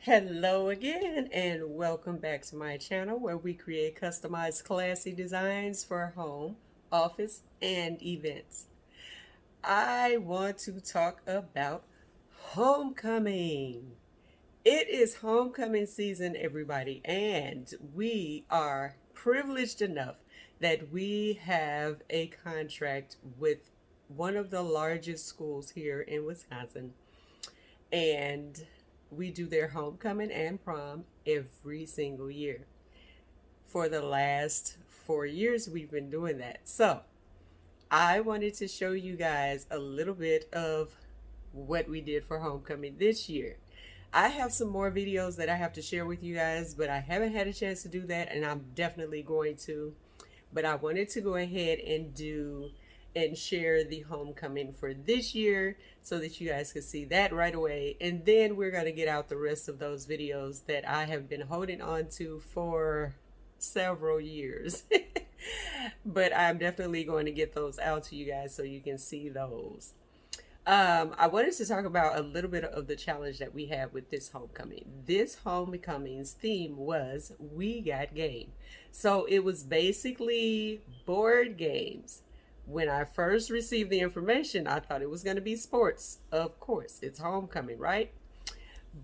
Hello again, and welcome back to my channel where we create customized classy designs for home, office, and events. I want to talk about homecoming. It is homecoming season, everybody, and we are privileged enough that we have a contract with one of the largest schools here in Wisconsin, and we do their homecoming and prom every single year. For the last 4 years, we've been doing that. So, I wanted to show you guys a little bit of what we did for homecoming this year. I have some more videos that I have to share with you guys, but I haven't had a chance to do that, and I'm definitely going to. But I wanted to go ahead and do and share the homecoming for this year so that you guys can see that right away. And then we're going to get out the rest of those videos that I have been holding on to for several years. But I'm definitely going to get those out to you guys so you can see those. I wanted to talk about a little bit of the challenge that we had with this homecoming. This homecoming's theme was We Got Game. So it was basically board games. When I first received the information, I thought it was going to be sports. Of course, it's homecoming, right?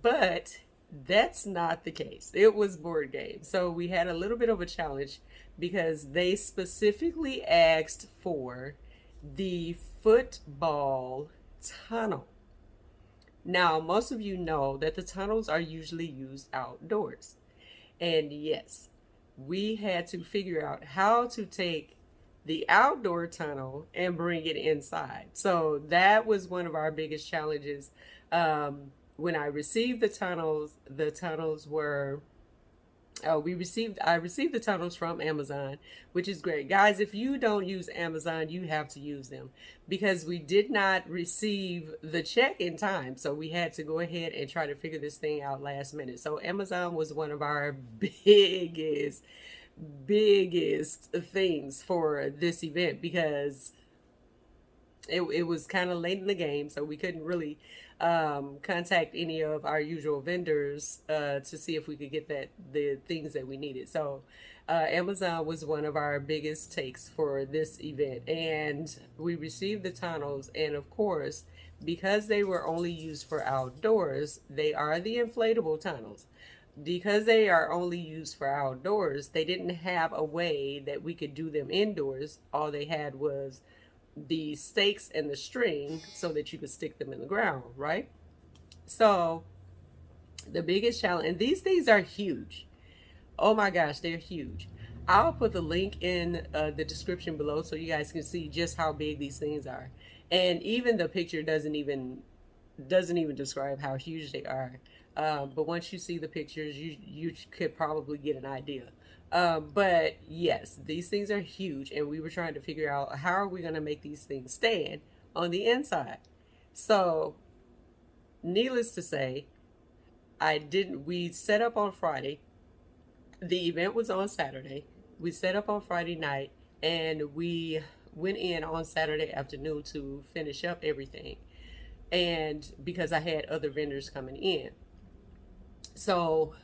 But that's not the case. It was board games. So we had a little bit of a challenge because they specifically asked for the football tunnel. Now, most of you know that the tunnels are usually used outdoors. And yes, we had to figure out how to take the outdoor tunnel and bring it inside. So that was one of our biggest challenges. When I received the tunnels were I received the tunnels from Amazon, which is great. Guys, if you don't use Amazon, you have to use them because we did not receive the check in time. So we had to go ahead and try to figure this thing out last minute. So Amazon was one of our biggest things for this event because it was kind of late in the game, so we couldn't really contact any of our usual vendors to see if we could get the things that we needed. So Amazon was one of our biggest takes for this event, and we received the tunnels, and of course, because they were only used for outdoors, they are the inflatable tunnels. Because they are only used for outdoors, they didn't have a way that we could do them indoors. All they had was the stakes and the string so that you could stick them in the ground, right? So the biggest challenge, and these things are huge. Oh my gosh, they're huge. I'll put the link in the description below so you guys can see just how big these things are. And even the picture doesn't even describe how huge they are. But once you see the pictures, you could probably get an idea. But yes, these things are huge, and we were trying to figure out how are we going to make these things stand on the inside. So, needless to say, I didn't. We set up on Friday. The event was on Saturday. We set up on Friday night, and we went in on Saturday afternoon to finish up everything. And because I had other vendors coming in, so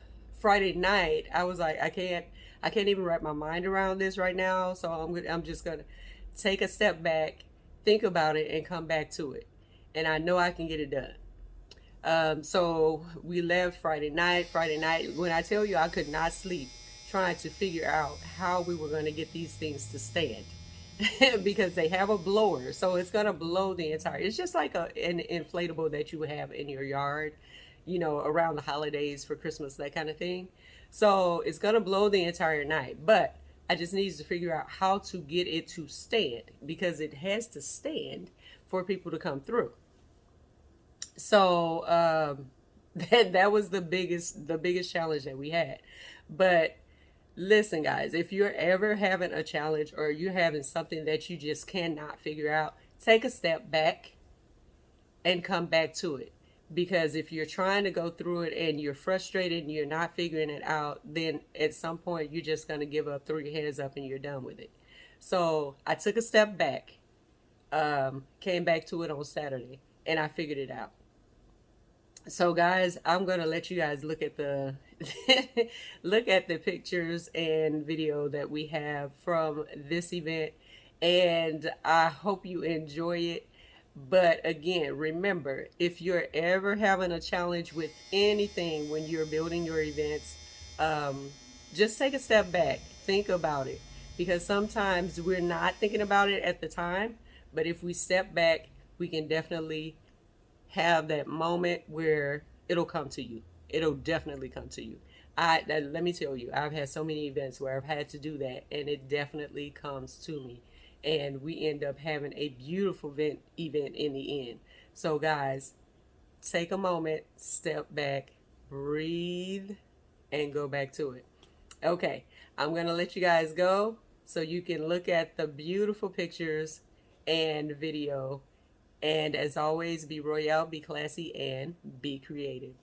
Friday night I was like, I can't even wrap my mind around this right now. So I'm just gonna take a step back, think about it, and come back to it. And I know I can get it done. So we left Friday night. Friday night, when I tell you I could not sleep, trying to figure out how we were going to get these things to stand. Because they have a blower, so it's gonna blow the entire. It's just like an inflatable that you have in your yard, around the holidays for Christmas, that kind of thing. So it's gonna blow the entire night, but I just need to figure out how to get it to stand because it has to stand for people to come through. So that was the biggest challenge that we had, but listen, guys, if you're ever having a challenge or you're having something that you just cannot figure out, take a step back and come back to it. Because if you're trying to go through it and you're frustrated and you're not figuring it out, then at some point you're just going to give up, throw your hands up, and you're done with it. So I took a step back, came back to it on Saturday, and I figured it out. So guys, I'm going to let you guys look at the look at the pictures and video that we have from this event, and I hope you enjoy it. But again, remember, if you're ever having a challenge with anything when you're building your events, um, just take a step back, think about it, because sometimes we're not thinking about it at the time, but if we step back, we can definitely have that moment where it'll come to you. It'll definitely come to you. Let me tell you, I've had so many events where I've had to do that, and it definitely comes to me. And we end up having a beautiful event in the end. So, guys, take a moment, step back, breathe, and go back to it. Okay, I'm going to let you guys go so you can look at the beautiful pictures and video. And as always, be royale, be classy, and be creative.